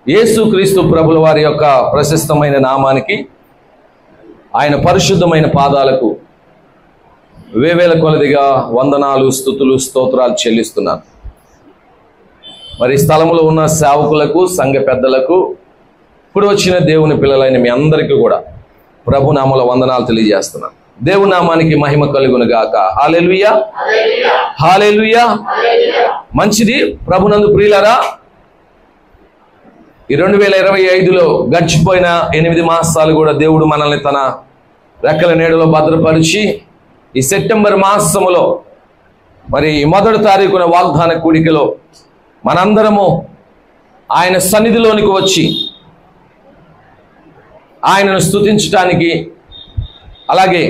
యేసుక్రీస్తు ప్రభుల వారి యొక్క ప్రశస్తమైన నామానికి, ఆయన పరిశుద్ధమైన పాదాలకు వేవేల కొలదిగా వందనాలు, స్తుతులు, స్తోత్రాలు చెల్లిస్తున్నాను. మరి స్థలంలో ఉన్న సేవకులకు, సంఘ పెద్దలకు, ఇప్పుడు వచ్చిన దేవుని పిల్లలైన మీ అందరికీ కూడా ప్రభు నామములో వందనాలు తెలియజేస్తున్నాను. దేవుని నామానికి మహిమ కలుగును గాక. హల్లెలూయా, హల్లెలూయా. మంచిది. ప్రభునందు ప్రియులారా, ఈ 2025లో గడిచిపోయిన 8 మాసాలు కూడా దేవుడు మనల్ని తన రెక్కల నీడలో భద్రపరిచి ఈ సెప్టెంబర్ మాసములో మరి మొదటి తారీఖున వాగ్దాన కూడికలో మనందరము ఆయన సన్నిధిలోనికి వచ్చి ఆయనను స్తుతించటానికి, అలాగే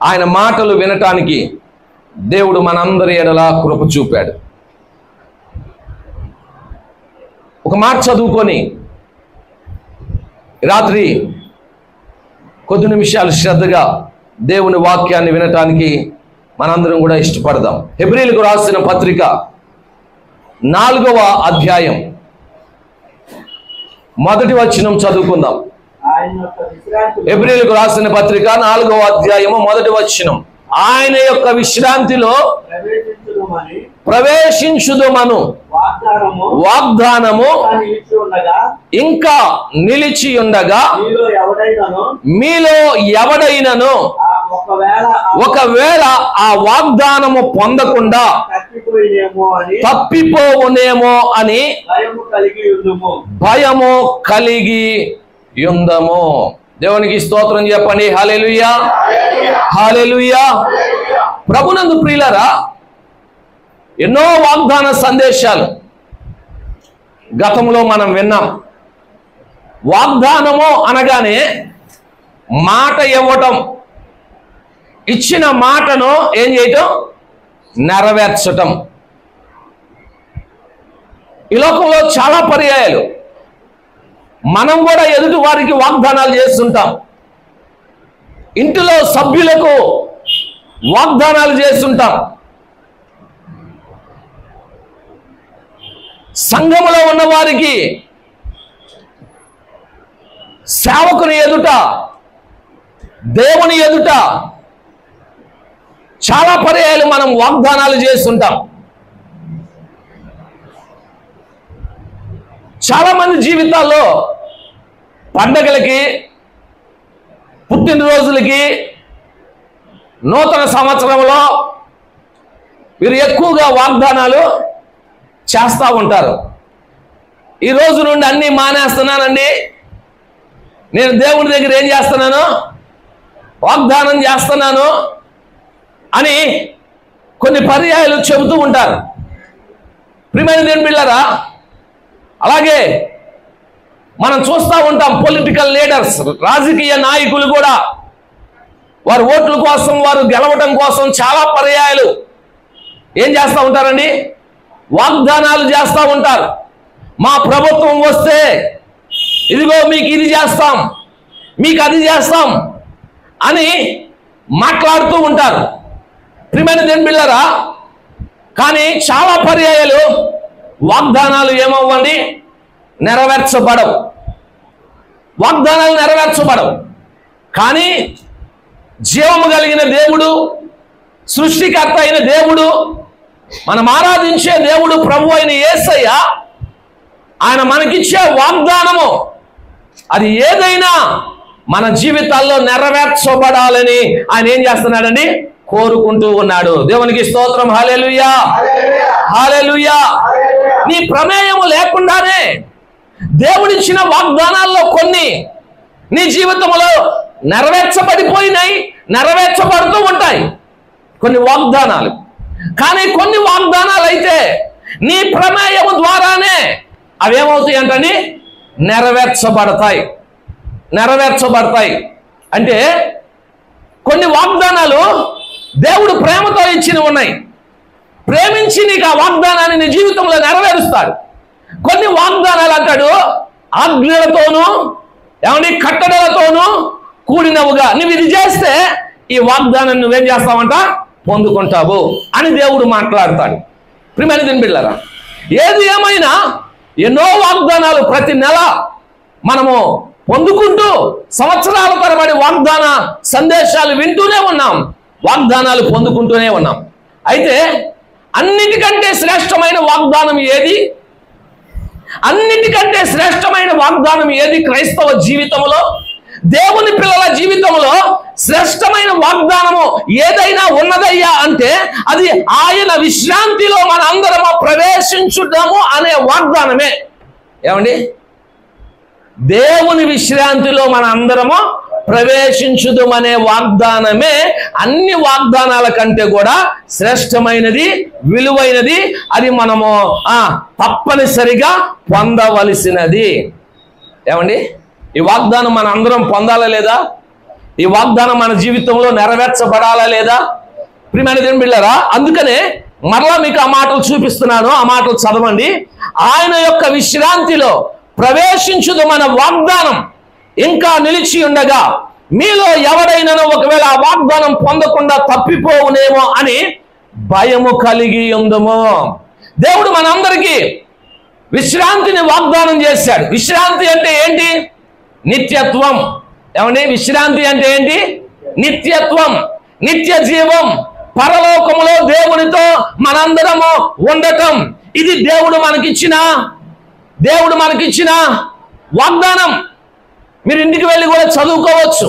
ఆయన మాటలు వినటానికి దేవుడు మనందరి ఎడల కృప చూపాడు. ఒక మాట చదువుకొని రాత్రి కొద్ది నిమిషాలు శ్రద్ధగా దేవుని వాక్యాన్ని వినటానికి మనందరం కూడా ఇష్టపడదాం. హెబ్రీయులకు రాసిన పత్రిక 4వ అధ్యాయం 1వ వచనం చదువుకుందాం. హెబ్రీయులకు రాసిన పత్రిక 4వ అధ్యాయము 1వ వచనం. ఆయన యొక్క విశ్రాంతిలో ప్రవేశించుదుమను వాగ్దానము ఇంకా నిలిచి ఉండగా మీలో ఎవడైనను ఒకవేళ ఆ వాగ్దానము పొందకుండా తప్పిపోవునేమో అని భయము కలిగి యుందము. దేవునికి స్తోత్రం చెప్పండి. హల్లెలూయా, హల్లెలూయా. ప్రభునందు ప్రియులారా, ఎన్నో వాగ్దాన సందేశాలు గతంలో మనం విన్నాం. వాగ్దానము అనగానే మాట ఇవ్వటం, ఇచ్చిన మాటను ఏం చేయటం, నెరవేర్చటం. ఈ లోకంలో చాలా పర్యాయాలు మనం కూడా ఎదుటి వారికి వాగ్దానాలు చేస్తుంటాం. ఇంటిలో సభ్యులకు వాగ్దానాలు చేస్తుంటాం. సంఘములో ఉన్న వారికి, సేవకుని ఎదుట, దేవుని ఎదుట చాలా పర్యాయాలు మనం వాగ్దానాలు చేస్తుంటాం. చాలా మంది జీవితాల్లో పండగలకి, పుట్టినరోజులకి, నూతన సంవత్సరంలో వీరు ఎక్కువగా వాగ్దానాలు చేస్తూ ఉంటారు. ఈ రోజు నుండి అన్నీ మానేస్తున్నానండి, నేను దేవుని దగ్గర ఏం చేస్తున్నాను, వాగ్దానం చేస్తున్నాను అని కొన్ని పర్యాయాలు చెబుతూ ఉంటారు. ప్రియమైన దేవుని బిడ్డలారా, అలాగే మనం చూస్తూ ఉంటాం పొలిటికల్ లీడర్స్, రాజకీయ నాయకులు కూడా వారి ఓట్ల కోసం, వారు గెలవటం కోసం చాలా పర్యాయాలు ఏం చేస్తూ ఉంటారండి, వాగ్దానాలు చేస్తూ ఉంటారు. మా ప్రభుత్వం వస్తే ఇదిగో మీకు ఇది చేస్తాం, మీకు అది చేస్తాం అని మాట్లాడుతూ ఉంటారు. ప్రియమైన దేవుని బిడ్డలారా, కానీ చాలా పర్యాయాలు వాగ్దానాలు ఏమవ్వండి, నెరవేర్చబడవు. వాగ్దానాలు నెరవేర్చబడవు. కానీ జీవము కలిగిన దేవుడు, సృష్టికర్త అయిన దేవుడు, మనం ఆరాధించే దేవుడు, ప్రభు అయిన యేసయ్య, ఆయన మనకిచ్చే వాగ్దానము అది ఏదైనా మన జీవితాల్లో నెరవేర్చబడాలని ఆయన ఏం చేస్తున్నాడండి, కోరుకుంటూ ఉన్నాడు. దేవునికి స్తోత్రం. హల్లెలూయా, హల్లెలూయా. నీ ప్రమేయము లేకుండానే దేవుడిచ్చిన వాగ్దానాల్లో కొన్ని నీ జీవితంలో నెరవేర్చబడిపోయినాయి, నెరవేర్చబడుతూ ఉంటాయి కొన్ని వాగ్దానాలు. కానీ కొన్ని వాగ్దానాలు అయితే నీ ప్రమేయము ద్వారానే అవేమవుతాయి అంటని నెరవేర్చబడతాయి. నెరవేర్చబడతాయి అంటే కొన్ని వాగ్దానాలు దేవుడు ప్రేమతో ఇచ్చి ఉన్నాయి. ప్రేమించి నీకు ఆ వాగ్దానాన్ని నీ జీవితంలో నెరవేరుస్తాడు. కొన్ని వాగ్దానాలు అంటాడు ఆజ్ఞలతోనూ ఏమని కట్టడలతోనూ కూడినవుగా, నువ్వు ఇది చేస్తే ఈ వాగ్దానాన్ని నువ్వేం చేస్తావంట, పొందుకుంటావు అని దేవుడు మాట్లాడతాడు. ప్రియమైన దేవుని బిడ్డలారా, ఏది ఏమైనా ఎన్నో వాగ్దానాలు ప్రతి నెల మనము పొందుకుంటూ సంవత్సరాల తరబడి వాగ్దాన సందేశాలు వింటూనే ఉన్నాం, వాగ్దానాలు పొందుకుంటూనే ఉన్నాం. అయితే అన్నిటికంటే శ్రేష్టమైన వాగ్దానం ఏది? అన్నిటికంటే శ్రేష్టమైన వాగ్దానం ఏది? క్రైస్తవ జీవితంలో, దేవుని పిల్లల జీవితంలో శ్రేష్టమైన వాగ్దానము ఏదైనా ఉన్నదయ్యా అంటే అది ఆయన విశ్రాంతిలో మన అందరము ప్రవేశించుదాము అనే వాగ్దానమే. ఏమండి? దేవుని విశ్రాంతిలో మన అందరము ప్రవేశించుదామనే వాగ్దానమే అన్ని వాగ్దానాల కంటే కూడా శ్రేష్టమైనది, విలువైనది. అది మనము తప్పనిసరిగా పొందవలసినది. ఏమండి? ఈ వాగ్దానం మన అందరం పొందాలా లేదా? ఈ వాగ్దానం మన జీవితంలో నెరవేర్చబడాలా లేదా? ప్రియమైన దేవుని బిడ్డలారా, అందుకనే మరలా మీకు ఆ మాటలు చూపిస్తున్నాను, ఆ మాటలు చదవండి. ఆయన యొక్క విశ్రాంతిలో ప్రవేశించుదు మన వాగ్దానం ఇంకా నిలిచి ఉండగా మీలో ఎవడైనా ఒకవేళ ఆ వాగ్దానం పొందకుండా తప్పిపోవునేమో అని భయము కలిగి ఉందమో. దేవుడు మనందరికీ విశ్రాంతిని వాగ్దానం చేశాడు. విశ్రాంతి అంటే ఏంటి? నిత్యత్వం. ఏమండి? విశ్రాంతి అంటే ఏంటి? నిత్యత్వం, నిత్య జీవం, పరలోకములో దేవునితో మనందరము ఉండటం. ఇది దేవుడు మనకిచ్చిన వాగ్దానం. మీరు ఇంటికి వెళ్ళి కూడా చదువుకోవచ్చు.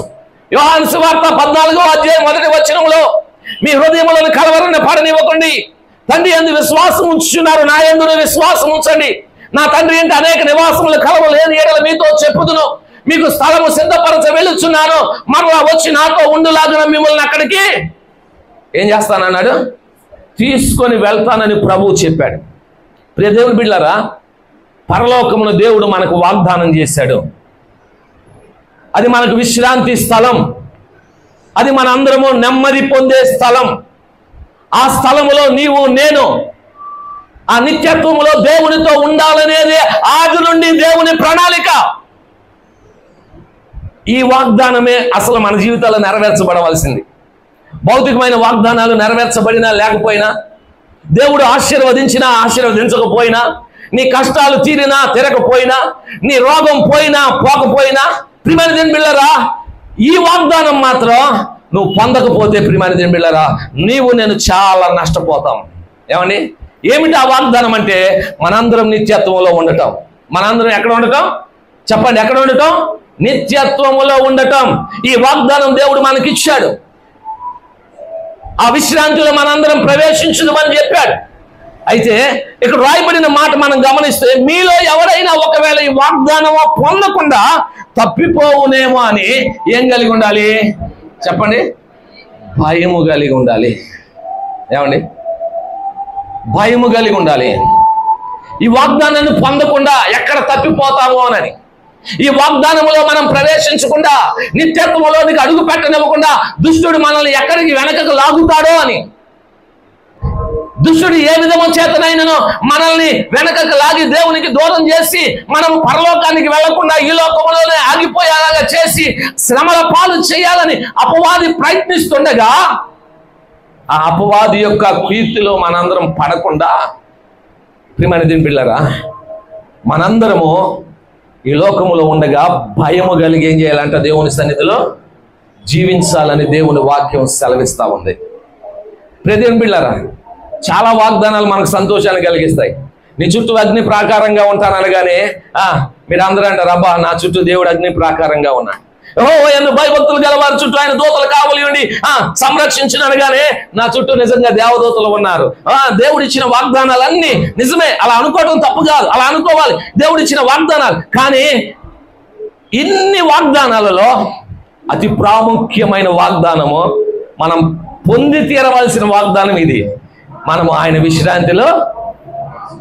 యోహాను సువార్త 14వ అధ్యాయం 1వ వచనంలో మీ హృదయములను కలవరని పడనివ్వకండి, తండ్రి యందు విశ్వాసం ఉంచుచున్నారు, నా యందును విశ్వాసం ఉంచండి. నా తండ్రి ఏంటి అనేక నివాసములు కలవలేని ఎడల మీతో చెప్పుదును, మీకు స్థలము సిద్ధపరచ వెళ్ళుచున్నాను, మరలా వచ్చి నాతో ఉండులాగున మిమ్మల్ని అక్కడికి ఏం చేస్తానన్నాడు? తీసుకొని వెళ్తానని ప్రభువు చెప్పాడు. ప్రియ దేవుని బిడ్డలారా, పరలోకమును దేవుడు మనకు వాగ్దానం చేశాడు. అది మనకు విశ్రాంతి స్థలం, అది మన అందరము నెమ్మది పొందే స్థలం. ఆ స్థలములో నీవు నేను ఆ నిత్యత్వములో దేవునితో ఉండాలనేదే ఆది నుండి దేవుని ప్రణాళిక. ఈ వాగ్దానమే అసలు మన జీవితాల్లో నెరవేర్చబడవలసింది. భౌతికమైన వాగ్దానాలు నెరవేర్చబడినా లేకపోయినా, దేవుడు ఆశీర్వదించినా ఆశీర్వదించకపోయినా, నీ కష్టాలు తీరినా తీరకపోయినా, నీ రోగం పోయినా పోకపోయినా, ప్రియమైన దేవుని బిడ్డలారా, ఈ వాగ్దానం మాత్రం నువ్వు పొందకపోతే ప్రియమైన దేవుని బిడ్డలారా, నీవు నేను చాలా నష్టపోతాం. ఏమండి? ఏమిటి ఆ వాగ్దానం అంటే మనందరం నిత్యత్వంలో ఉండటం. మనందరం ఎక్కడ ఉండటం? చెప్పండి, ఎక్కడ ఉండటం? నిత్యత్వములో ఉండటం. ఈ వాగ్దానం దేవుడు మనకిచ్చాడు. ఆ విశ్రాంతిలో మనందరం ప్రవేశించుదామని చెప్పాడు. అయితే ఇక్కడ రాయబడిన మాట మనం గమనిస్తే మీలో ఎవరైనా ఒకవేళ ఈ వాగ్దానం పొందకుండా తప్పిపోవునేమో అని ఏం కలిగి ఉండాలి? చెప్పండి, భయము కలిగి ఉండాలి. ఏమండి? భయము కలిగి ఉండాలి. ఈ వాగ్దానాన్ని పొందకుండా ఎక్కడ తప్పిపోతామో అని, ఈ వాగ్దానంలో మనం ప్రవేశించకుండా నిత్యత్వంలోనికి అడుగు పెట్టనివ్వకుండా దుష్టుడు మనల్ని ఎక్కడికి వెనకకు లాగుతాడో అని, దుష్టుడు ఏ విధము చేతనైనను మనల్ని వెనకకు లాగి దేవునికి దూరం చేసి మనం పరలోకానికి వెళ్లకుండా ఈ లోకంలోనే ఆగిపోయేలాగా చేసి శ్రమల పాలు చేయాలని అపవాది ప్రయత్నిస్తుండగా, ఆ అపవాది యొక్క కీర్తిలో మనందరం పడకుండా ప్రియమైన దేవుని బిడ్డలారా, మనందరము ఈ లోకములో ఉండగా భయము కలిగి ఏం చేయాలంట? దేవుని సన్నిధిలో జీవించాలని దేవుని వాక్యం సెలవిస్తా ఉంది. ప్రియ దేవుని బిడ్డలారా, చాలా వాగ్దానాలు మనకు సంతోషాన్ని కలిగిస్తాయి. నీ చుట్టూ అగ్ని ప్రాకారంగా ఉంటాననగానే మీరు అందరూ అంటారు, అబ్బా నా చుట్టూ దేవుడు అగ్ని ప్రాకారంగా ఉన్నాడు, ఎన్నో భయభక్తులు గలవారి చుట్టూ ఆయన దూతలు కావలి ఉండి సంరక్షించినగానే నా చుట్టూ నిజంగా దేవదూతలు ఉన్నారు. దేవుడు ఇచ్చిన వాగ్దానాలన్నీ నిజమే, అలా అనుకోవడం తప్పు కాదు, అలా అనుకోవాలి. దేవుడు ఇచ్చిన వాగ్దానాలు, కానీ ఇన్ని వాగ్దానాలలో అతి ప్రాముఖ్యమైన వాగ్దానము, మనం పొంది తీరవలసిన వాగ్దానం ఇది. మనము ఆయన విశ్రాంతిలో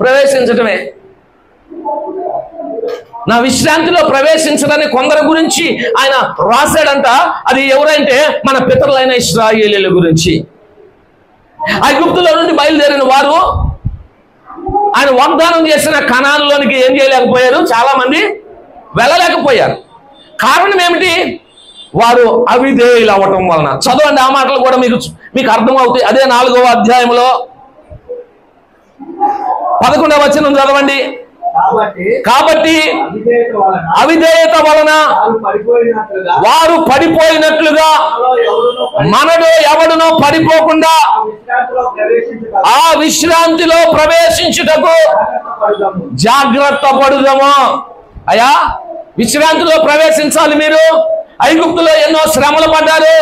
ప్రవేశించటమే. నా విశ్రాంతిలో ప్రవేశించడానికి కొందరి గురించి ఆయన రాశాడంట. అది ఎవరంటే మన పితరులైన ఇశ్రాయేలీయుల గురించి. ఐగుప్తులో నుండి బయలుదేరిన వారు ఆయన వాగ్దానం చేసిన కనానులోనికి ఏం చేయలేకపోయారు, చాలా మంది వెళ్ళలేకపోయారు. కారణం ఏమిటి? వారు అవిధేయులు అవ్వటం వలన. చదవండి, ఆ మాటలు కూడా మీకు అర్థమవుతాయి. అదే 4వ అధ్యాయంలో 11వ వచనం చదవండి. కాబట్టి అవిధేయత వలన వారు పడిపోయినట్లుగా మనలో ఎవడునో పడిపోకుండా ఆ విశ్రాంతిలో ప్రవేశించుటకు జాగ్రత్త పడుదాము. అయ్యా, విశ్రాంతిలో ప్రవేశించాలి. మీరు ఐగుప్తులో ఎన్నో శ్రమలు పడ్డారు,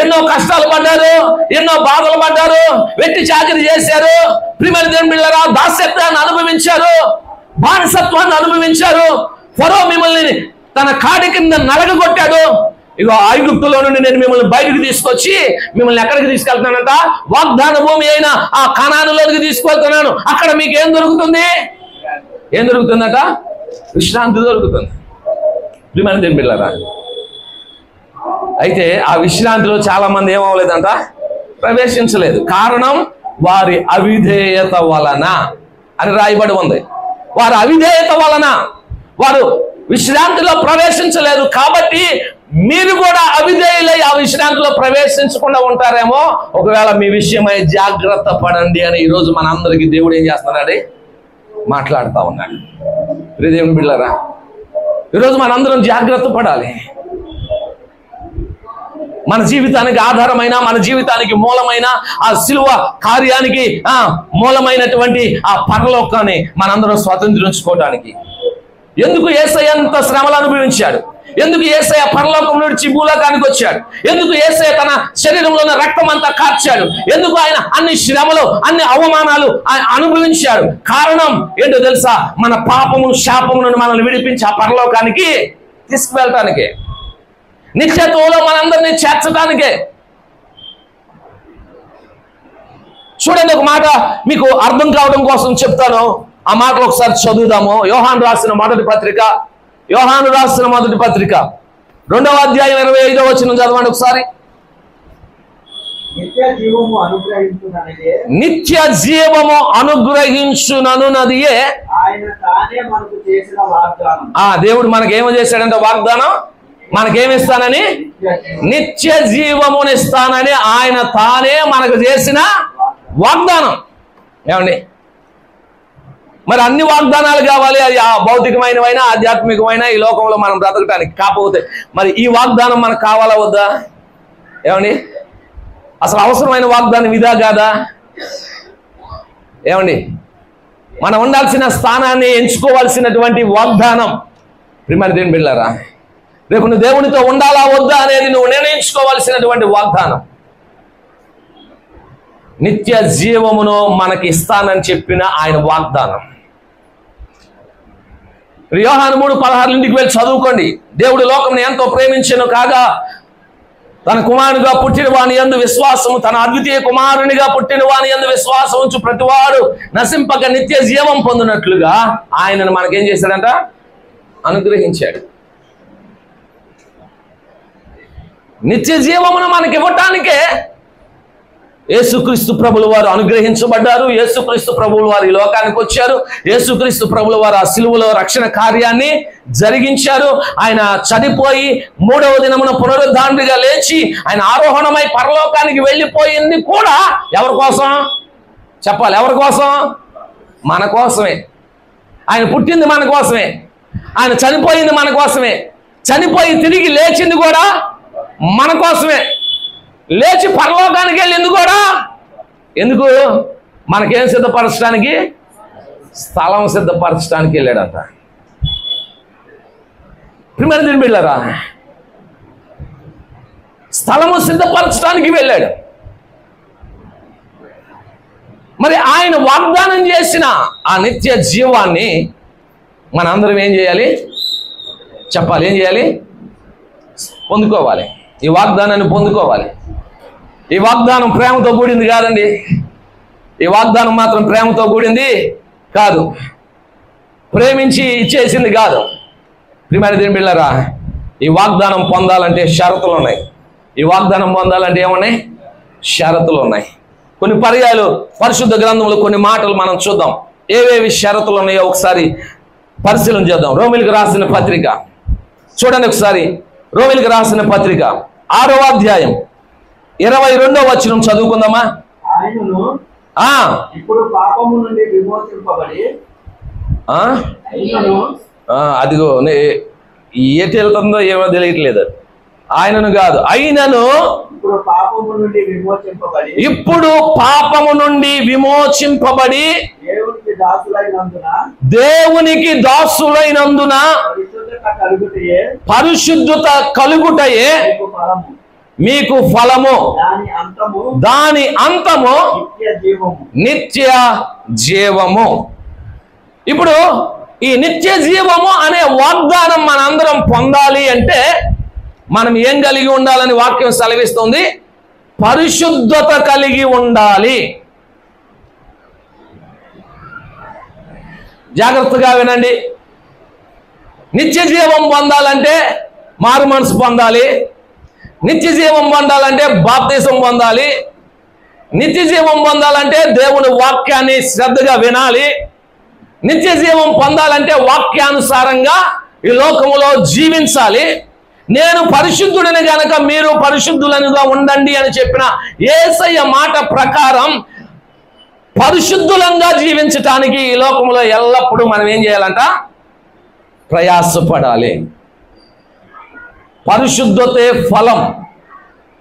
ఎన్నో కష్టాలు పడ్డారు, ఎన్నో బాధలు పడ్డారు, వెట్టి చాకిరి చేశారు, ప్రియమైన దేవుని బిడ్డలారా దాస్యత్వాన్ని అనుభవించారు, బానిసత్వాన్ని అనుభవించారు. ఫరో మిమ్మల్ని తన కాడి కింద నలగగొట్టాడు. ఇగో ఐగుప్తులో నుండి నేను మిమ్మల్ని బయటకు తీసుకొచ్చి మిమ్మల్ని ఎక్కడికి తీసుకెళ్తున్నానంట? వాగ్దాన భూమి అయిన ఆ కనానులోనికి తీసుకెళ్తున్నాను. అక్కడ మీకు ఏం దొరుకుతుంది? ఏం దొరుకుతుందట? విశ్రాంతి దొరుకుతుంది. ప్రియమైన దేవుని బిడ్డలారా, అయితే ఆ విశ్రాంతిలో చాలా మంది ఏమవ్వలేదంట, ప్రవేశించలేదు. కారణం వారి అవిధేయత వలన అని రాయబడి ఉంది. వారి అవిధేయత వలన వారు విశ్రాంతిలో ప్రవేశించలేదు. కాబట్టి మీరు కూడా అవిధేయులై ఆ విశ్రాంతిలో ప్రవేశించకుండా ఉంటారేమో. ఒకవేళ మీ విషయమై జాగ్రత్త పడండి అని ఈరోజు మనందరికీ దేవుడు ఏం చేస్తున్నాడు? మాట్లాడుతూ ఉన్నాడు. దేవుని బిడ్డలారా, ఈరోజు మనందరం జాగ్రత్త పడాలి. మన జీవితానికి ఆధారమైన, మన జీవితానికి మూలమైన ఆ సిలువ కార్యానికి మూలమైనటువంటి ఆ పరలోకాన్ని మనందరం స్వతంత్రించుకోవడానికి ఎందుకు యేసయ్య అంత శ్రమలు అనుభవించాడు? ఎందుకు యేసయ్య పరలోకం నుంచి భూలోకానికి వచ్చాడు? ఎందుకు యేసయ్య తన శరీరంలో ఉన్న రక్తం అంతా కార్చాడు? ఎందుకు ఆయన అన్ని శ్రమలు, అన్ని అవమానాలు అనుభవించాడు? కారణం ఏంటో తెలుసా? మన పాపము శాపములను మనల్ని విడిపించి ఆ పరలోకానికి తీసుకువెళ్ళటానికే, నిత్యత్వంలో మనందరినీ చేర్చడానికే. చూడండి, ఒక మాట మీకు అర్థం కావడం కోసం చెప్తాను. ఆ మాటలు ఒకసారి చదువుదాము. యోహాను రాసిన మొదటి పత్రిక 2వ అధ్యాయం 25వ వచనం చదవండి ఒకసారి. నిత్య జీవము అనుగ్రహించుననున్నదియే దేవుడు మనకేమో చేశాడంటే వాగ్దానం. మనకేమిస్తానని? నిత్య జీవమునిస్తానని ఆయన తానే మనకు చేసిన వాగ్దానం. ఏమండి, మరి అన్ని వాగ్దానాలు కావాలి. అది భౌతికమైనవైనా ఆధ్యాత్మికమైన ఈ లోకంలో మనం బ్రతకటానికి. కాకపోతే మరి ఈ వాగ్దానం మనకు కావాలా వద్దా? ఏమండి, అసలు అవసరమైన వాగ్దానం ఇదా కాదా? ఏమండి, మనం ఉండాల్సిన స్థానాన్ని ఎంచుకోవాల్సినటువంటి వాగ్దానం. ప్రియమైన దేవుని బిడ్డలారా, రేపు నువ్వు దేవునితో ఉండాలా వద్దా అనేది నువ్వు నిర్ణయించుకోవాల్సినటువంటి వాగ్దానం. నిత్య జీవమును మనకి ఇస్తానని చెప్పిన ఆయన వాగ్దానం. యోహాను 3:16 వెళ్ళి చదువుకోండి. దేవుడు లోకంని ఎంతో ప్రేమించెను కాగా తన కుమారునిగా పుట్టిన వాని యందు విశ్వాసము, తన అద్వితీయ కుమారునిగా పుట్టిన వాని యందు విశ్వాసం ఉంచు ప్రతివాడు నశింపక నిత్య జీవం పొందినట్లుగా ఆయనను మనకేం చేశాడంట? అనుగ్రహించాడు. నిత్య జీవమును మనకి ఇవ్వటానికే యేసుక్రీస్తు ప్రభుల వారు అనుగ్రహించబడ్డారు. యేసుక్రీస్తు ప్రభుల వారు ఈ లోకానికి వచ్చారు. యేసుక్రీస్తు ప్రభుల వారు ఆ సిలువలో రక్షణ కార్యాన్ని జరిగించారు. ఆయన చనిపోయి 3వ దినమున పునరుద్ధానుడిగా లేచి ఆయన ఆరోహణమై పరలోకానికి వెళ్ళిపోయింది కూడా ఎవరి కోసం చెప్పాలి? ఎవరి కోసం? మన కోసమే. ఆయన పుట్టింది మన కోసమే, ఆయన చనిపోయింది మన కోసమే, చనిపోయి తిరిగి లేచింది కూడా మన కోసమే, లేచి పరలోకానికి వెళ్ళింది కూడా ఎందుకు? మనకేం సిద్ధపరచడానికి? స్థలం సిద్ధపరచడానికి వెళ్ళాడంట. ప్రియమైన దేవుని బిడ్డలారా, స్థలము సిద్ధపరచడానికి వెళ్ళాడు. మరి ఆయన వాగ్దానం చేసిన ఆ నిత్య జీవాన్ని మనందరం ఏం చేయాలి? చెప్పాలి. ఏం చేయాలి? పొందుకోవాలి. ఈ వాగ్దానాన్ని పొందుకోవాలి. ఈ వాగ్దానం ప్రేమతో కూడింది కాదండి. ఈ వాగ్దానం మాత్రం ప్రేమతో కూడింది కాదు, ప్రేమించి ఇచ్చేసింది కాదు. ప్రియమైన దేవుని బిడ్డలారా, ఈ వాగ్దానం పొందాలంటే షరతులు ఉన్నాయి. ఈ వాగ్దానం పొందాలంటే ఏమున్నాయి? షరతులు ఉన్నాయి. కొన్ని పర్యాయాలు పరిశుద్ధ గ్రంథంలో కొన్ని మాటలు మనం చూద్దాం. ఏవేవి షరతులు ఉన్నాయో ఒకసారి పరిశీలన చేద్దాం. రోమిలికి రాసిన పత్రిక చూడండి ఒకసారి. రోమిలికి రాసిన పత్రిక 6వ అధ్యాయం 22వ వచనం చదువుకుందామా? ఇప్పుడు పాపము నుండి విమోచింపబడి అదిగో ఏటి వెళ్తుందో ఏమో తెలియట్లేదు. ఆయనను కాదు, అయినను ఇప్పుడు పాపము నుండి విమోచింపబడి దేవునికి దాసులైనందున పరిశుద్ధత కలుగుటయే మీకు ఫలము, దాని అంతము నిత్య జీవము. ఇప్పుడు ఈ నిత్య జీవము అనే వాగ్దానం మనందరం పొందాలి అంటే మనం ఏం కలిగి ఉండాలని వాక్యం సెలవిస్తుంది? పరిశుద్ధత కలిగి ఉండాలి. జాగ్రత్తగా వినండి. నిత్య జీవం పొందాలంటే మారు మనసు పొందాలి. నిత్య జీవం పొందాలంటే బాప్తిసం పొందాలి. నిత్య జీవం పొందాలంటే దేవుని వాక్యాన్ని శ్రద్ధగా వినాలి. నిత్య జీవం పొందాలంటే వాక్యానుసారంగా ఈ లోకములో జీవించాలి. నేను పరిశుద్ధుడిని గనక మీరు పరిశుద్ధులనుగా ఉండండి అని చెప్పిన యేసయ్య మాట ప్రకారం పరిశుద్ధులంగా జీవించటానికి ఈ లోకంలో ఎల్లప్పుడూ మనం ఏం చేయాలంట? ప్రయాసపడాలి. పరిశుద్ధతే ఫలం,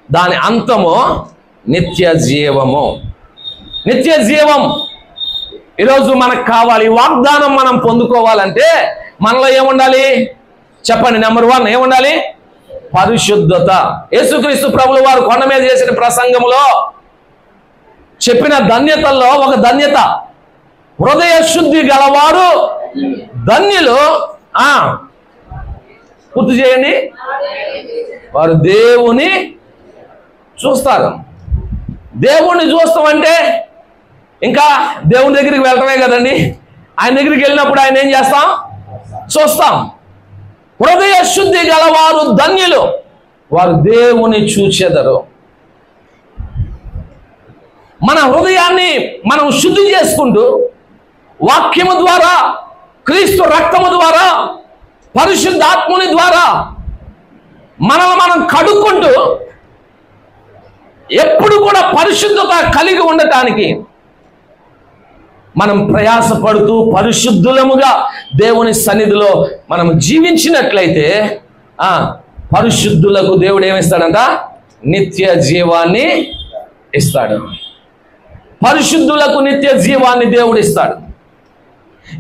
దాని అంతము నిత్య జీవము. నిత్య జీవం ఈరోజు మనకు కావాలి. వాగ్దానం మనం పొందుకోవాలంటే మనలో ఏముండాలి చెప్పండి? నెంబర్ 1 ఏముండాలి? పరిశుద్ధత. యేసుక్రీస్తు ప్రభులు వారు కొండ మీద చేసిన ప్రసంగంలో చెప్పిన ధన్యతల్లో ఒక ధన్యత, హృదయ శుద్ధి గలవారు ధన్యులు. పూర్తి చేయండి. వారు దేవుని చూస్తారు. దేవుణ్ణి చూస్తామంటే ఇంకా దేవుని దగ్గరికి వెళ్ళటమే కదండి. ఆయన దగ్గరికి వెళ్ళినప్పుడు ఆయన ఏం చేస్తాం? చూస్తాం. హృదయ శుద్ధి గలవారు ధన్యులు, వారు దేవుని చూచెదరు. మన హృదయాన్ని మనం శుద్ధి చేసుకుంటూ వాక్యము ద్వారా, క్రీస్తు రక్తము ద్వారా, పరిశుద్ధాత్ముని ద్వారా మనల్ని మనం కడుక్కుంటూ ఎప్పుడు కూడా పరిశుద్ధత కలిగి ఉండటానికి మనం ప్రయాసపడుతూ పరిశుద్ధులముగా దేవుని సన్నిధిలో మనం జీవించినట్లయితే పరిశుద్ధులకు దేవుడు ఏమిస్తాడంట? నిత్య జీవాన్ని ఇస్తాడు. పరిశుద్ధులకు నిత్య జీవాన్ని దేవుడు ఇస్తాడు.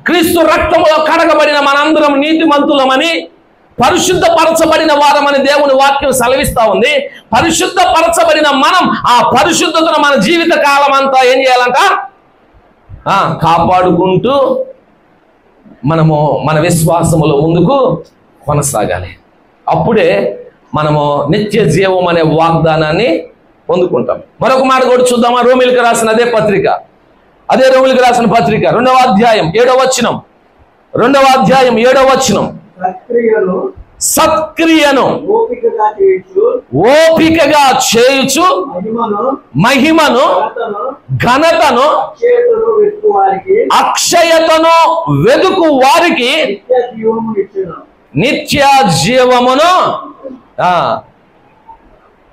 క్రీస్తు రక్తములో కడగబడిన మనందరం నీతిమంతులమని, పరిశుద్ధపరచబడిన వారమని దేవుని వాక్యం సెలవిస్తా ఉంది. పరిశుద్ధపరచబడిన మనం ఆ పరిశుద్ధతను మన జీవిత కాలం అంతా ఏం చేయాలంట? కాపాడుకుంటూ మనము మన విశ్వాసములో ముందుకు కొనసాగాలి. అప్పుడే మనము నిత్య జీవం అనే వాగ్దానాన్ని పొందుకుంటాం. మరొక మాట కూడా చూద్దామా? రోమిలికి రాసిన అదే పత్రిక, అదే రోమిలికి రాసిన పత్రిక 2వ అధ్యాయం 7వ వచనం. 2వ అధ్యాయం 7వ వచనం. సత్క్రియను ఓపికగా చేయుచు మహిమను ఘనతను అక్షయతను వెదుకు వారికి నిత్య జీవమును.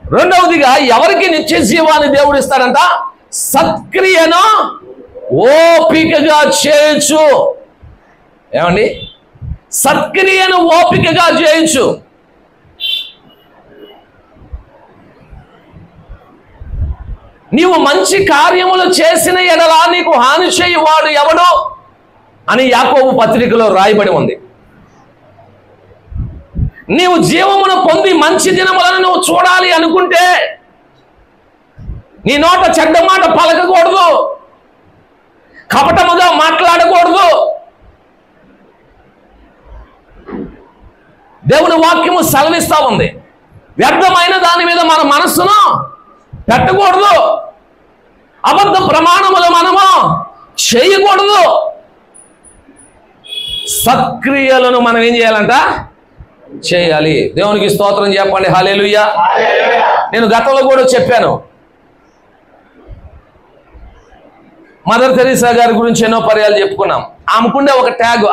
రెండవదిగా ఎవరికి నిత్య జీవాన్ని దేవుడు ఇస్తాడంట? సత్క్రియను ఓపికగా చేయొచ్చు. ఏమండి? సత్క్రియను ఓపికగా చేయొచ్చు. నీవు మంచి కార్యములు చేసిన ఎడల నీకు హాని చేయువాడు ఎవడు అని యాకోబు పత్రికలో రాయబడి ఉంది. నీవు జీవమును పొంది మంచి దినములను నువ్వు చూడాలి అనుకుంటే నీ నోట చెడ్డ మాట పలకకూడదు, కపటముగా మాట్లాడకూడదు. దేవుని వాక్యము సెలవిస్తా ఉంది. వ్యర్థమైన దాని మీద మన మనస్సును పెట్టకూడదు. అబద్ధ ప్రమాణములు మనము చేయకూడదు. సత్క్రియలను మనం ఏం చేయాలంట? చేయాలి. దేవునికి స్తోత్రం చెప్పండి. హల్లెలూయా. నేను గతంలో కూడా చెప్పాను, మదర్ తెరీసా గారి గురించి ఎన్నో పర్యాలు చెప్పుకున్నాం. ఆమెకుండే ఒక ట్యాగ్,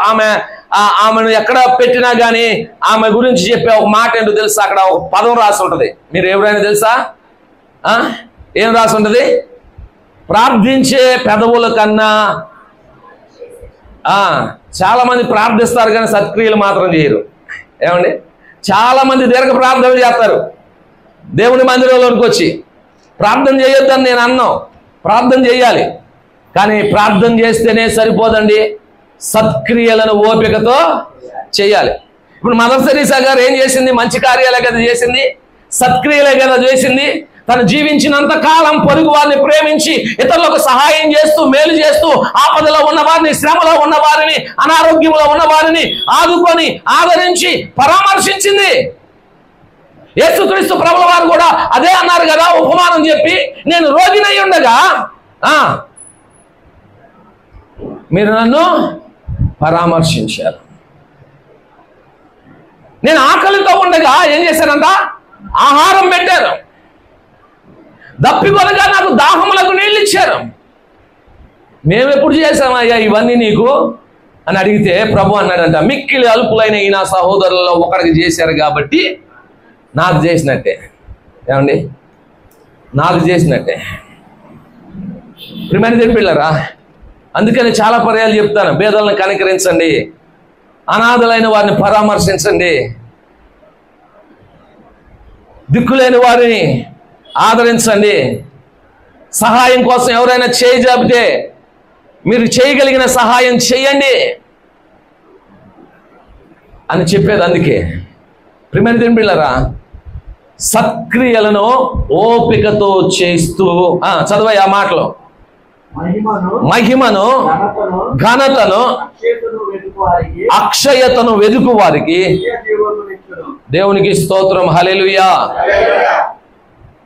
ఆమెను ఎక్కడ పెట్టినా కానీ ఆమె గురించి చెప్పే ఒక మాట ఏంటో తెలుసా? అక్కడ ఒక పదం రాసి ఉంటుంది. మీరు ఎవరైనా తెలుసా? ఏం రాసి ఉంటుంది? ప్రార్థించే పెదవుల కన్నా చాలా మంది ప్రార్థిస్తారు కానీ సత్క్రియలు మాత్రం చేయరు. ఏమండి, చాలా మంది దీర్ఘ ప్రార్థనలు చేస్తారు. దేవుని మందిరంలోనికి వచ్చి ప్రార్థన చేయొద్దని నేను అన్నాను, ప్రార్థన చేయాలి. కానీ ప్రార్థన చేస్తేనే సరిపోదండి, సత్క్రియలను ఓపికతో చేయాలి. ఇప్పుడు మదర్ తెరీసా గారు ఏం చేసింది? మంచి కార్యాలే కదా చేసింది, సత్క్రియలే కదా చేసింది. తను జీవించినంత కాలం పొరుగు వారిని ప్రేమించి ఇతరులకు సహాయం చేస్తూ, మేలు చేస్తూ, ఆపదలో ఉన్న వారిని, శ్రమలో ఉన్న వారిని, అనారోగ్యంలో ఉన్న వారిని ఆదుకొని ఆదరించి పరామర్శించింది. యేసుక్రీస్తు ప్రభుల వారు కూడా అదే అన్నారు కదా, ఉపమానం చెప్పి, నేను రోగినై ఉండగా మీరు నన్ను పరామర్శించారు. నేను ఆకలితో ఉండగా ఏం చేశారంట? ఆహారం పెట్టారు. దప్పికొనగా నాకు దాహములకు నీళ్ళు ఇచ్చారు. మేము ఎప్పుడు చేశామయ్యా ఇవన్నీ నీకు అని అడిగితే ప్రభు అన్నాడంట, మిక్కిలి అల్పులైన ఈ నా సహోదరులలో ఒకరికి చేశారు కాబట్టి నాకు చేసినట్టే. ఏమండి, నాకు చేసినట్టే. ప్రియమైన దేవుని పిల్లరా, అందుకని చాలా పర్యాలు చెప్తాను, పేదలను కనికరించండి, అనాథలైన వారిని పరామర్శించండి, దిక్కులేని వారిని ఆదరించండి, సహాయం కోసం ఎవరైనా చేయజాపితే మీరు చేయగలిగిన సహాయం చేయండి అని చెప్పేది. అందుకే ప్రియమైన దేవుని బిడ్డలారా, సత్క్రియలను ఓపికతో చేస్తూ చదవ ఆ మాటలు, మహిమను, ఘనతను, అక్షయతను వెదుకు వారికి దేవునికి స్తోత్రం. హల్లెలూయా.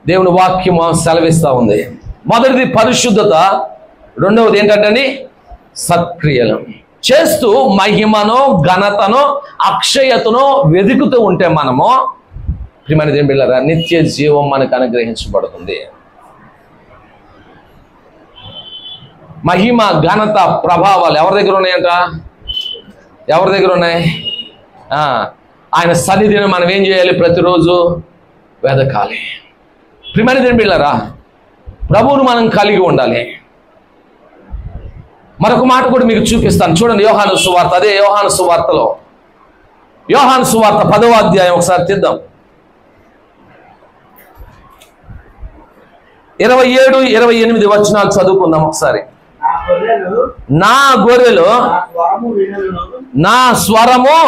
దేవుని వాక్యం సెలవిస్తూ ఉంది. మొదటిది పరిశుద్ధత, రెండవది ఏంటంటే సత్క్రియలు చేస్తూ మహిమను, ఘనతను, అక్షయతను వెతుకుతూ ఉంటే మనము ప్రియమైన దేవుని బిడ్డలారా నిత్య జీవం మనకు అనుగ్రహించబడుతుంది. మహిమ, ఘనత, ప్రభావాలు ఎవరి దగ్గర ఉన్నాయంట? ఎవరి దగ్గర ఉన్నాయి? ఆయన సన్నిధిని మనం ఏం చేయాలి? ప్రతిరోజు వెదకాలి. ప్రియమైన దేవుని బిడ్డలారా, ప్రభువును మనం కలిగి ఉండాలి. మరొక మాట కూడా మీకు చూపిస్తాను, చూడండి. యోహాను సువార్త, అదే యోహాను సువార్తలో, యోహాను సువార్త 10వ అధ్యాయం ఒకసారి తీద్దాం. 27, 28 వచనాలు చదువుకుందాం ఒకసారి. నా గొర్రెలు నా స్వరము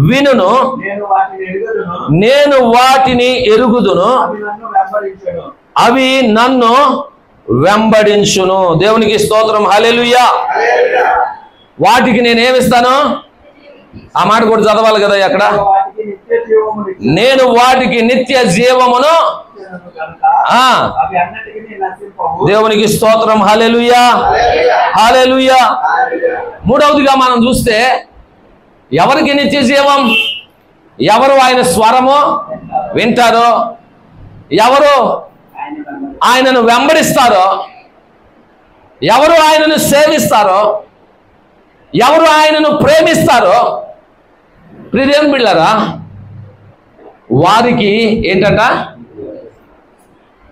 వినును, నేను వాటిని ఎరుగుదును, అవి నన్ను వెంబడించును. దేవునికి స్తోత్రం. హల్లెలూయా. వాటికి నేనేమిస్తాను? ఆ మాట కూడా చదవాలి కదా అక్కడ. నేను వాటికి నిత్య జీవమును. దేవునికి స్తోత్రం. హల్లెలూయా, హల్లెలూయా. మూడవదిగా మనం చూస్తే ఎవరికి నిత్య జీవం? ఎవరు ఆయన స్వరము వింటారో, ఎవరు ఆయనను వెంబడిస్తారో, ఎవరు ఆయనను సేవిస్తారో, ఎవరు ఆయనను ప్రేమిస్తారో, ప్రియదేవుని బిడ్డలారా, వారికి ఏంటంట?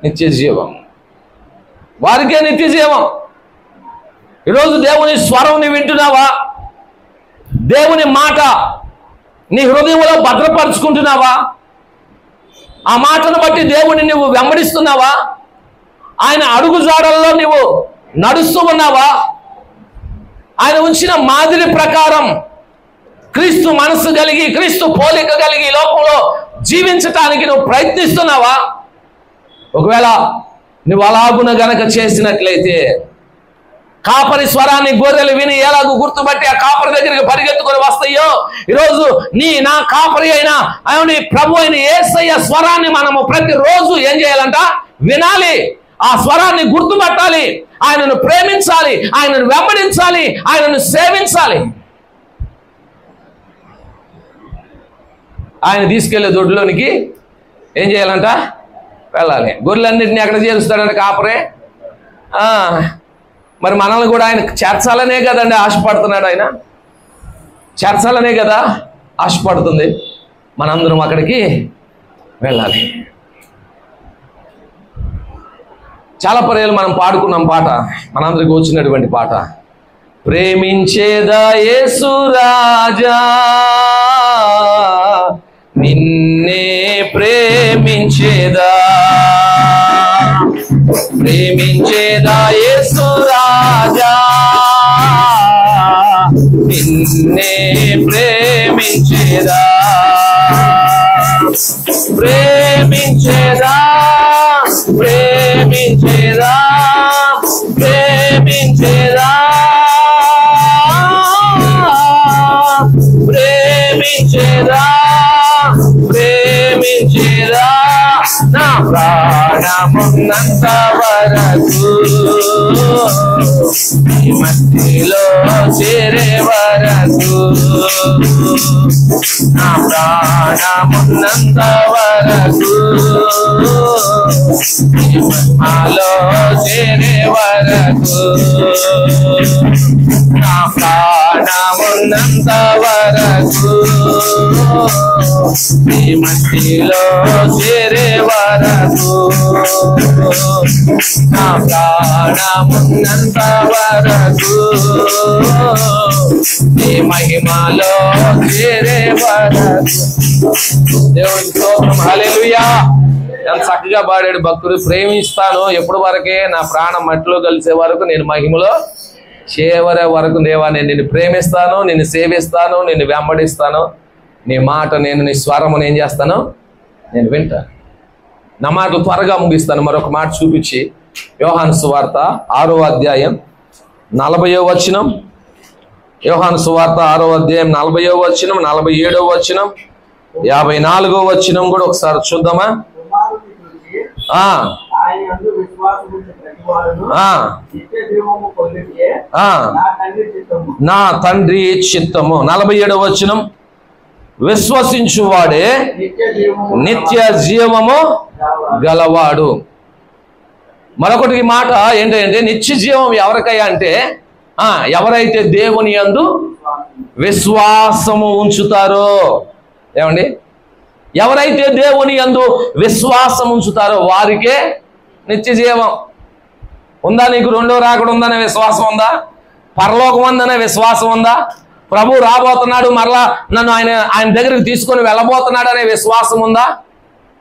నిత్య జీవం. వారికే నిత్య జీవం. ఈరోజు దేవుని స్వరం ని వింటున్నావా? దేవుని మాట నీ హృదయంలో భద్రపరుచుకుంటున్నావా? ఆ మాటను బట్టి దేవుని నువ్వు వెంబడిస్తున్నావా? ఆయన అడుగుజాడల్లో నువ్వు నడుస్తూ ఉన్నావా? ఆయన ఉంచిన మాదిరి ప్రకారం క్రీస్తు మనస్సు కలిగి, క్రీస్తు పోలిక కలిగి లోకంలో జీవించటానికి నువ్వు ప్రయత్నిస్తున్నావా? ఒకవేళ నువ్వు అలాగున గనక చేసినట్లయితే, కాపరి స్వరాన్ని గొర్రెలు విని ఎలాగో గుర్తుపట్టి ఆ కాపరి దగ్గరికి పరిగెత్తుకొని వస్తాయో, ఈరోజు నా కాపరి అయినా ఆయన ప్రభు అయిన యేసయ్య స్వరాన్ని మనము ప్రతిరోజు ఏం చేయాలంట? వినాలి. ఆ స్వరాన్ని గుర్తుపట్టాలి, ఆయనను ప్రేమించాలి, ఆయనను వెంబడించాలి, ఆయనను సేవించాలి. ఆయన తీసుకెళ్లే దొడ్లోనికి ఏం చేయాలంట? వెళ్ళాలి. గొర్రెలన్నింటినీ ఎక్కడ చేరుస్తాడంటే కాపరే. మరి మనల్ని కూడా ఆయన చేర్చాలనే కదండి ఆశపడుతున్నాడు. ఆయన చేర్చాలనే కదా ఆశపడుతుంది. మనందరం అక్కడికి వెళ్ళాలి. చాలా పర్యాలు మనం పాడుకున్నాం పాట, మనందరికి వచ్చినటువంటి పాట. ప్రేమించేదా యేసు రాజా, నిన్నే ప్రేమించేదా. ప్రేమించేదా యేసు రాజా, నిన్నే ప్రేమించేదా. ప్రేమించేదా, ప్రేమించేదా, ప్రేమించేదా, ప్రేమించేదా, ప్రేమించేదా. నా ప్రాణమున్నంత వరకు, నీ మధ్యలో చేరే వరకు, నా ప్రాణమున్నంత వరకు, నీ మహిమలో చేరే వరకు, నా ప్రాణమున్నంత వరకు, నీ మధ్యలో చేరే వరకు, నా ప్రాణమున్నంత వరకు, నీ మహిమలో చేరే వరకు. దేవుని స్తోత్రం, హల్లెలూయా. ఎంత చక్కగా పాడాడు భక్తుడు. ప్రేమిస్తాను ఎప్పుడు వరకే? నా ప్రాణం మట్టిలో కలిసే వరకు, నేను మహిమలో చేరే వరకు. దేవా, నేను నిన్ను ప్రేమిస్తాను, నిన్ను సేవిస్తాను, నిన్ను వెంబడిస్తాను. నీ మాట నేను, నీ స్వరము ఏం చేస్తాను? నేను వింటాను. నా మాటలు త్వరగా ముగిస్తాను. మరొక మాట చూపించి, యోహాను సువార్త 6వ అధ్యాయం 40వ వచనం. యోహాను సువార్త 6వ అధ్యాయం 40వ వచనం, 47వ వచనం, 54వ వచనం కూడా ఒకసారి చూద్దామా? నా తండ్రి చిత్తము. 47వ వచనం, విశ్వసించువాడే నిత్య జీవము గలవాడు. మరొకటి మాట ఏంటంటే, నిత్య జీవం ఎవరికయ్యా అంటే, ఎవరైతే దేవుని యందు విశ్వాసము ఉంచుతారో. ఏమండి? ఎవరైతే దేవుని యందు విశ్వాసం ఉంచుతారో వారికే నిత్య జీవం. ఉందా నీకు? రెండో రాకడ ఉందనే విశ్వాసం ఉందా? పరలోకం ఉందనే విశ్వాసం ఉందా? ప్రభు రాబోతున్నాడు, మరలా నన్ను ఆయన దగ్గరికి తీసుకొని వెళ్ళబోతున్నాడు అనే విశ్వాసం ఉందా?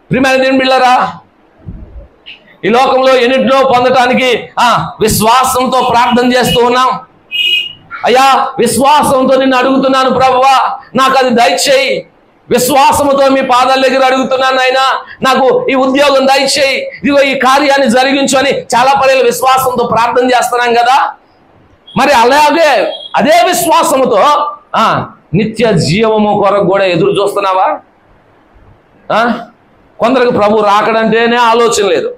ప్రియమైన దేవుని బిడ్డలారా, ఈ లోకంలో ఎన్నిటిలో పొందటానికి విశ్వాసంతో ప్రార్థన చేస్తూ ఉన్నాం. అయ్యా, విశ్వాసంతో నిన్ను అడుగుతున్నాను ప్రభువా, నాకు అది దయచేయి. విశ్వాసముతో మీ పాదాల దగ్గర అడుగుతున్నాను అయినా, నాకు ఈ ఉద్యోగం దయచేయి, ఇదిగో ఈ కార్యాన్ని జరిగించు అని చాలా పర్యాలు విశ్వాసంతో ప్రార్థన చేస్తున్నాం కదా. మరి అలాగే అదే విశ్వాసముతో నిత్య జీవము కొరకు కూడా ఎదురు చూస్తున్నావా? కొందరికి ప్రభు రాకడంటేనే ఆలోచన లేదు,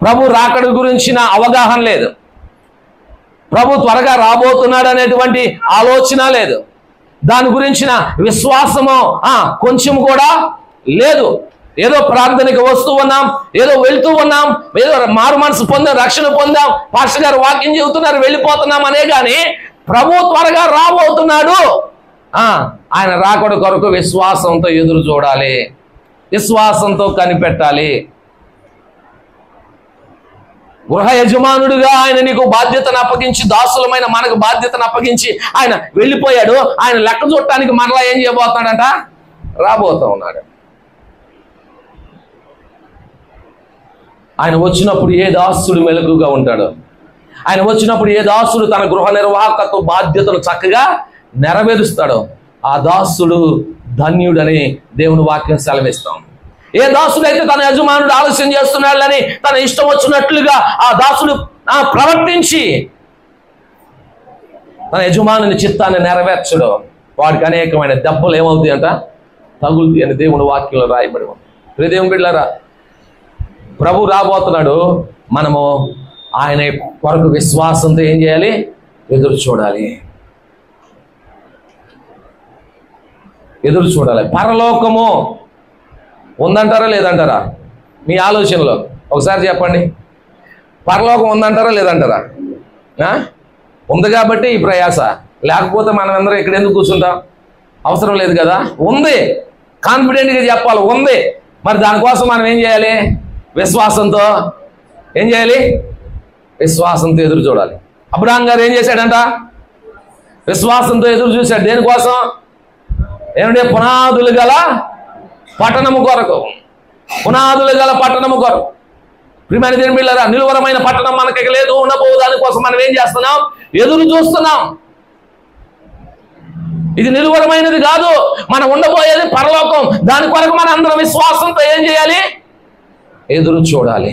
ప్రభు రాకడ గురించిన అవగాహన లేదు, ప్రభు త్వరగా రాబోతున్నాడు అనేటువంటి ఆలోచన లేదు, దాని గురించిన విశ్వాసము కొంచెం కూడా లేదు. ఏదో ప్రార్థనకి వస్తూ ఉన్నాం, ఏదో వెళ్తూ ఉన్నాం, ఏదో మారు మనసు పొందాం, రక్షణ పొందాం, పాస్టర్ గారు వాక్యం చెబుతున్నారు, వెళ్ళిపోతున్నాం అనే కానీ ప్రభు త్వరగా రాబోతున్నాడు. ఆయన రాకడ కొరకు విశ్వాసంతో ఎదురు చూడాలి, విశ్వాసంతో కనిపెట్టాలి. గృహ యజమానుడిగా ఆయన నీకు బాధ్యతను అప్పగించి, దాసులమైన మనకు బాధ్యతను అప్పగించి ఆయన వెళ్ళిపోయాడు. ఆయన లెక్క చూడటానికి మరలా ఏం చేయబోతున్నాడంట? రాబోతూ ఉన్నాడు. ఆయన వచ్చినప్పుడు ఏ దాసుడు మెలకుగా ఉంటాడు? ఆయన వచ్చినప్పుడు ఏ దాసుడు తన గృహ నిర్వాహకత్వ బాధ్యతను చక్కగా నెరవేరుస్తాడో ఆ దాసుడు ధన్యుడని దేవుని వాక్యం సెలవిస్తాం. ఏ దాసుడైతే తన యజమానుడు ఆలస్యం చేస్తున్నాడని తన ఇష్టం వచ్చినట్లుగా ఆ దాసుడు ప్రవర్తించి తన యజమానుని చిత్తాన్ని నెరవేర్చడు, వాడికి అనేకమైన దెబ్బలు ఏమవుతాయి అంట? తగులుతాయి అని దేవుని వాక్యంలో రాయబడి ఉంది. దేవుని బిడ్డలారా, ప్రభు రాబోతున్నాడు. మనము ఆయన కొరకు విశ్వాసంతో ఏం చేయాలి? ఎదురు చూడాలి, ఎదురు చూడాలి. పరలోకము ఉందంటారా లేదంటారా? మీ ఆలోచనలో ఒకసారి చెప్పండి. పరలోకం ఉందంటారా లేదంటారా? ఉంది కాబట్టి ఈ ప్రయాస, లేకపోతే మనం అందరం ఇక్కడ ఎందుకు కూర్చుంటాం? అవసరం లేదు కదా. ఉంది, కాన్ఫిడెంట్గా చెప్పాలి, ఉంది. మరి దానికోసం మనం ఏం చేయాలి? విశ్వాసంతో ఏం చేయాలి? విశ్వాసంతో ఎదురు చూడాలి. అబ్రహాం గారు ఏం చేశాడంట? విశ్వాసంతో ఎదురు చూశాడు. దేనికోసం? ఏమంటే పునాదులు గల పట్టణము కొరకు. పునాదులు గల పట్టణము కొరకు. ప్రియమైన దేవుని బిడ్డలారా, నిలువరమైన పట్టణం మనకి లేదు, ఉండబోవు. దానికోసం మనం ఏం చేస్తున్నాం? ఎదురు చూస్తున్నాం. ఇది నిలువరమైనది కాదు, మనం ఉండబోయేది పరలోకం. దాని కొరకు మన అందరం విశ్వాసంతో ఏం చేయాలి? ఎదురు చూడాలి.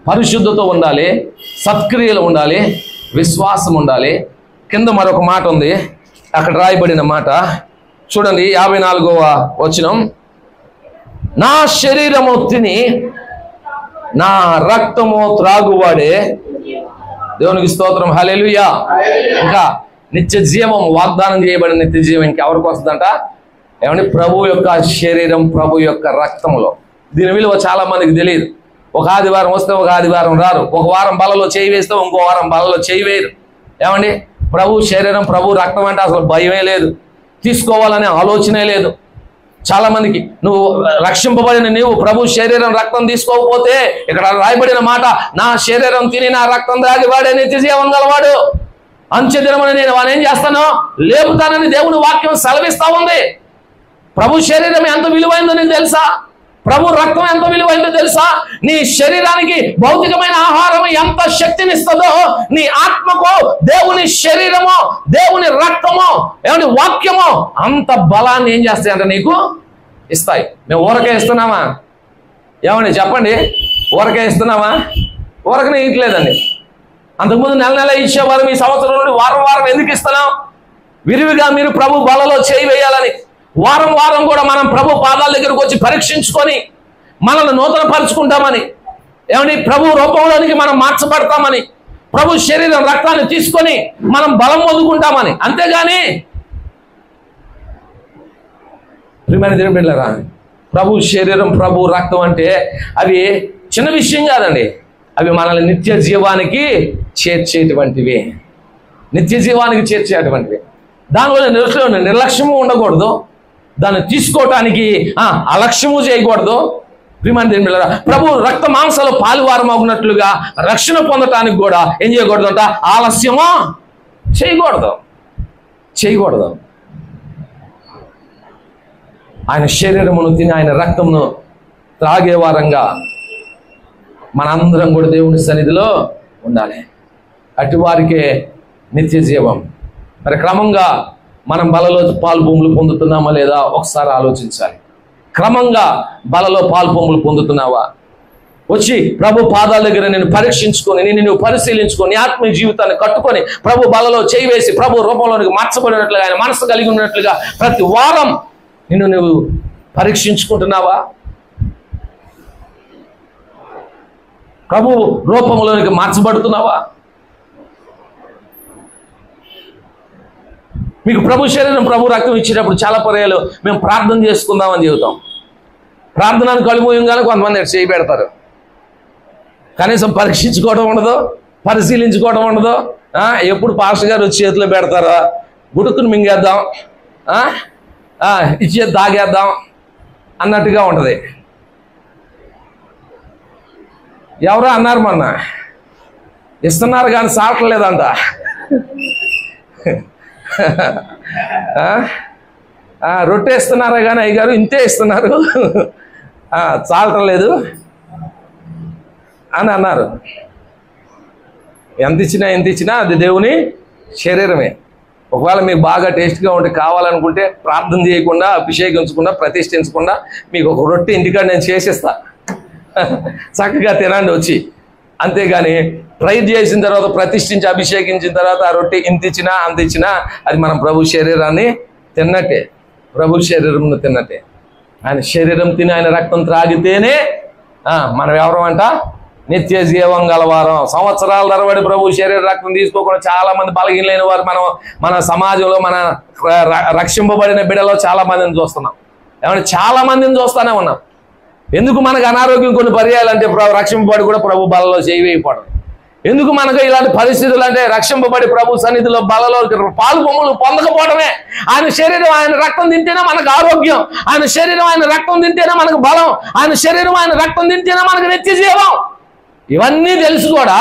పరిశుద్ధత ఉండాలి, సత్క్రియలు ఉండాలి, విశ్వాసం ఉండాలి. కింద మరొక మాట ఉంది, అక్కడ రాయబడిన మాట చూడండి, 54వ వచనం. నా శరీరము తిని నా రక్తము త్రాగువాడే, దేవునికి స్తోత్రం, హల్లెలూయా. ఇంకా నిత్య జీవం, వాగ్దానం చేయబడిన నిత్య జీవం ఇంకెవరికి వస్తుందంట? ఏమంటే ప్రభు యొక్క శరీరం, ప్రభు యొక్క రక్తంలో. దీని విలువ చాలా మందికి తెలియదు. ఒక ఆదివారం వస్తే ఒక ఆదివారం రారు, ఒక వారం బలలో చేయి వేస్తే ఇంకో వారం బలలో చేయి వేయరు. ఏమండి, ప్రభు శరీరం, ప్రభు రక్తం అంటే అసలు భయమే లేదు, తీసుకోవాలనే ఆలోచనే లేదు చాలా మందికి. నువ్వు రక్షింపబడిన నీవు ప్రభు శరీరం రక్తం తీసుకోకపోతే, ఇక్కడ రాయబడిన మాట, నా శరీరం తిని నా రక్తం త్రాగివాడే నిత్య జీవం గలవాడు, అంచె దినమున నేను వాడిని ఏం చేస్తాను? లేపుతానని దేవుని వాక్యం సెలవిస్తా ఉంది. ప్రభు శరీరం ఎంత విలువైందో నీకు తెలుసా? ప్రభు రక్తం ఎంత విలువైందో తెలుసా? నీ శరీరానికి భౌతికమైన ఆహారం ఎంత శక్తినిస్తుందో, నీ ఆత్మకు దేవుని శరీరము, దేవుని రక్తము, ఏమని వాక్యము అంత బలాన్ని ఏం చేస్తాయంటే నీకు ఇస్తాయి. మేము ఊరకే ఇస్తున్నామా? ఏమని చెప్పండి, ఊరకే ఇస్తున్నామా? ఊరకనే ఇట్లేదండి. అంతకుముందు నెల నెల ఇచ్చేవారు, ఈ సంవత్సరం నుండి వారం వారం ఎందుకు ఇస్తున్నాం? విరివిగా మీరు ప్రభు బలలో చేయి వేయాలని. వారం వారం కూడా మనం ప్రభు పాదాల దగ్గరకు వచ్చి పరీక్షించుకొని మనల్ని నూతన పరుచుకుంటామని, ఏమని ప్రభు రూపంలోనికి మనం మార్చబడతామని, ప్రభు శరీరం రక్తాన్ని తీసుకొని మనం బలం పొందుకుంటామని. అంతేగాని ప్రియమైన దేవుని బిడ్డలారా, ప్రభు శరీరం, ప్రభు రక్తం అంటే అవి చిన్న విషయం కాదండి. అవి మనల్ని నిత్య జీవానికి చేర్చేటువంటివి, నిత్య జీవానికి చేర్చేటువంటివి. దానివల్ల నిర్లక్ష్యము ఉండకూడదు, దాన్ని తీసుకోవటానికి అలక్ష్యము చేయకూడదు. ప్రియమైన దేవుని బిడ్డలారా, ప్రభు రక్త మాంసాలు పాలువారం అవునట్లుగా రక్షణ పొందటానికి కూడా ఏం చేయకూడదు అంట? ఆలస్యమో చేయకూడదు. ఆయన శరీరమును తిని ఆయన రక్తమును త్రాగే వారంగా మనందరం కూడా దేవుని సన్నిధిలో ఉండాలి. అటు వారికే నిత్య జీవం. మరి క్రమంగా మనం బలలో పాలు భూములు పొందుతున్నామా లేదా ఒకసారి ఆలోచించాలి. క్రమంగా బలలో పాలు భూములు పొందుతున్నావా? వచ్చి ప్రభు పాదాల దగ్గర నేను పరీక్షించుకొని, నేను పరిశీలించుకొని, ఆత్మీయ జీవితాన్ని కట్టుకొని ప్రభు బలలో చేయి వేసి ప్రభు రూపంలోనికి మార్చబడినట్లుగా, ఆయన మనసు కలిగి ఉన్నట్లుగా ప్రతి వారం నువ్వు పరీక్షించుకుంటున్నావా? ప్రభు రూపంలోనికి మార్చబడుతున్నావా? మీకు ప్రభు శరీరం, ప్రభు రక్తం ఇచ్చేటప్పుడు చాలా పర్యాలు మేము ప్రార్థన చేసుకుందామని చెబుతాం. ప్రార్థనను కలుమూయంగానే కొంతమంది చేయి పెడతారు. కనీసం పరీక్షించుకోవడం ఉండదు, పరిశీలించుకోవడం ఉండదు. ఎప్పుడు పాస్టర్ గారు వచ్చి చేతిలో పెడతారా, గుడుకుని మింగేద్దాం, ఇచ్చేది తాగేద్దాం అన్నట్టుగా ఉంటుంది. ఎవరో అన్నారు మొన్న, ఇస్తున్నారు కానీ సాటలేదంట. రొట్టె ఇస్తున్నారా కానీ అయ్యగారు ఇంతే ఇస్తున్నారు, చాలటం లేదు అని అన్నారు. ఎంత ఇచ్చినా అది దేవుని శరీరమే. ఒకవేళ మీకు బాగా టేస్ట్గా ఉంటే కావాలనుకుంటే ప్రార్థన చేయకుండా, అభిషేకించకుండా, ప్రతిష్ఠించకుండా మీకు ఒక రొట్టె ఇంటికాడ నేను చేసేస్తా, చక్కగా తినండి వచ్చి. అంతేగాని ట్రై చేసిన తర్వాత, ప్రతిష్ఠించి అభిషేకించిన తర్వాత ఆ రొట్టె ఇంత ఇచ్చినా అంత ఇచ్చినా అది మనం ప్రభు శరీరాన్ని తిన్నట్టే, ప్రభు శరీరంను తిన్నట్టే. ఆయన శరీరం తిని ఆయన రక్తం త్రాగితేనే మనం ఎవరమంట? నిత్య జీవం గలవారం. సంవత్సరాల తరబడి ప్రభు శరీర రక్తం తీసుకోకుండా చాలా మంది బలహీనలేని వారు మన సమాజంలో, మన రక్షింపబడిన బిడ్డలో చాలా మందిని చూస్తున్నాం. ఏమంటే చాలా మందిని చూస్తూనే ఉన్నాం. ఎందుకు మనకు అనారోగ్యం కొన్ని పర్యాలంటే రక్షింపబడి కూడా ప్రభు బలలో చేయవేయకపోవడం. ఎందుకు మనకు ఇలాంటి పరిస్థితులు అంటే రక్షింపబడి ప్రభు సన్నిధిలో బలలో పాలు పొమ్ములు పొందకపోవడమే. ఆయన శరీరం, ఆయన రక్తం తింటేనే మనకు ఆరోగ్యం, ఆయన శరీరం, ఆయన రక్తం తింటేనే మనకు బలం, ఆయన శరీరం, ఆయన రక్తం తింటేనే మనకు నిత్య జీవం. ఇవన్నీ తెలుసు కూడా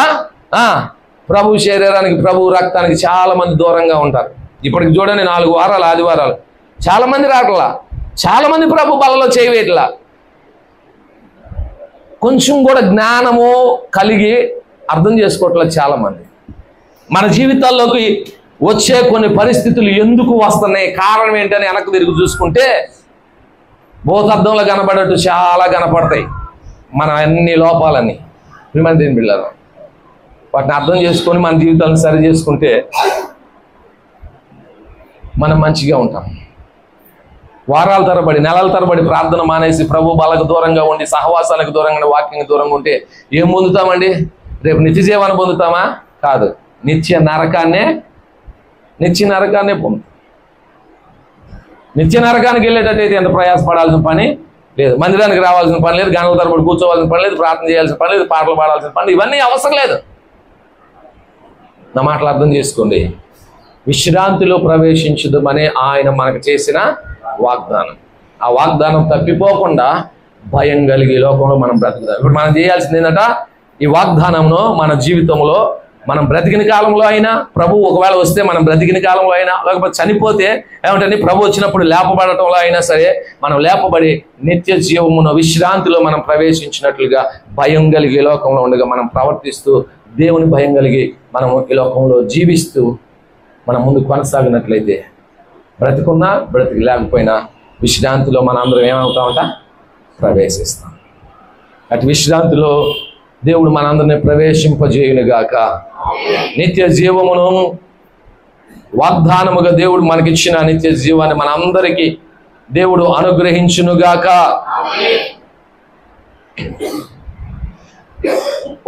ప్రభు శరీరానికి, ప్రభు రక్తానికి చాలా మంది దూరంగా ఉంటారు. ఇప్పటికి చూడండి 4 వారాలు ఆదివారాలు, చాలా మంది రావట్లా, చాలా మంది ప్రభు బలలో చేయవేట్లా. కొంచెం కూడా జ్ఞానము కలిగి అర్థం చేసుకోవట్లేదు చాలా మంది. మన జీవితాల్లోకి వచ్చే కొన్ని పరిస్థితులు ఎందుకు వస్తున్నాయి, కారణం ఏంటని వెనక్కి తిరిగి చూసుకుంటే భూతద్దంలో కనబడేట్టు చాలా కనపడతాయి మన అన్ని లోపాలని. దీని బిళ్ళారు వాటిని అర్థం చేసుకొని మన జీవితాలను సరి చేసుకుంటే మనం మంచిగా ఉంటాం. వారాల తరబడి, నెలల తరబడి ప్రార్థన మానేసి ప్రభు బలకు దూరంగా ఉండి, సహవాసాలకు దూరంగా, వాక్యంకి దూరంగా ఉంటే ఏం పొందుతామండి? రేపు నిత్య జీవాన్ని పొందుతామా? కాదు, నిత్య నరకాన్నే పొందుతాం. నిత్య నరకానికి వెళ్ళేటట్టయితే ఎంత ప్రయాసపడాల్సిన పని లేదు, మందిరానికి రావాల్సిన పని లేదు, గంటల తరబడి కూర్చోవాల్సిన పని లేదు, ప్రార్థన చేయాల్సిన పని లేదు, పాటలు పాడాల్సిన పని, ఇవన్నీ అవసరం లేదు. నా మాటలు అర్థం చేసుకోండి. విశ్రాంతిలో ప్రవేశించుదామని ఆయన మనకు చేసిన వాగ్దానం. ఆ వాగ్దానం తప్పిపోకుండా భయం కలిగి లోకంలో మనం బ్రతుకుదాం. ఇప్పుడు మనం చేయాల్సింది ఏంటంట, ఈ వాగ్దానంలో మన జీవితంలో మనం బ్రతికిన కాలంలో అయినా, ప్రభు ఒకవేళ వస్తే మనం బ్రతికిన కాలంలో అయినా, లేకపోతే చనిపోతే ఏమంటే ప్రభు వచ్చినప్పుడు లేపబడటంలో అయినా సరే, మనం లేపబడి నిత్య జీవమును విశ్రాంతిలో మనం ప్రవేశించినట్లుగా భయం కలిగి లోకంలో ఉండగా మనం ప్రవర్తిస్తూ, దేవుని భయం కలిగి మనం ఈ లోకంలో జీవిస్తూ మనం ముందు కొనసాగినట్లయితే బ్రతికున్నా బ్రతికి లేకపోయినా విశ్రాంతిలో మనందరం ఏమవుతామంట? ప్రవేశిస్తాం. అటు విశ్రాంతిలో దేవుడు మనందరినీ ప్రవేశింపజేయునుగాక. నిత్య జీవమును వాగ్దానముగా దేవుడు మనకిచ్చిన నిత్య జీవాన్ని మనందరికీ దేవుడు అనుగ్రహించునుగాక.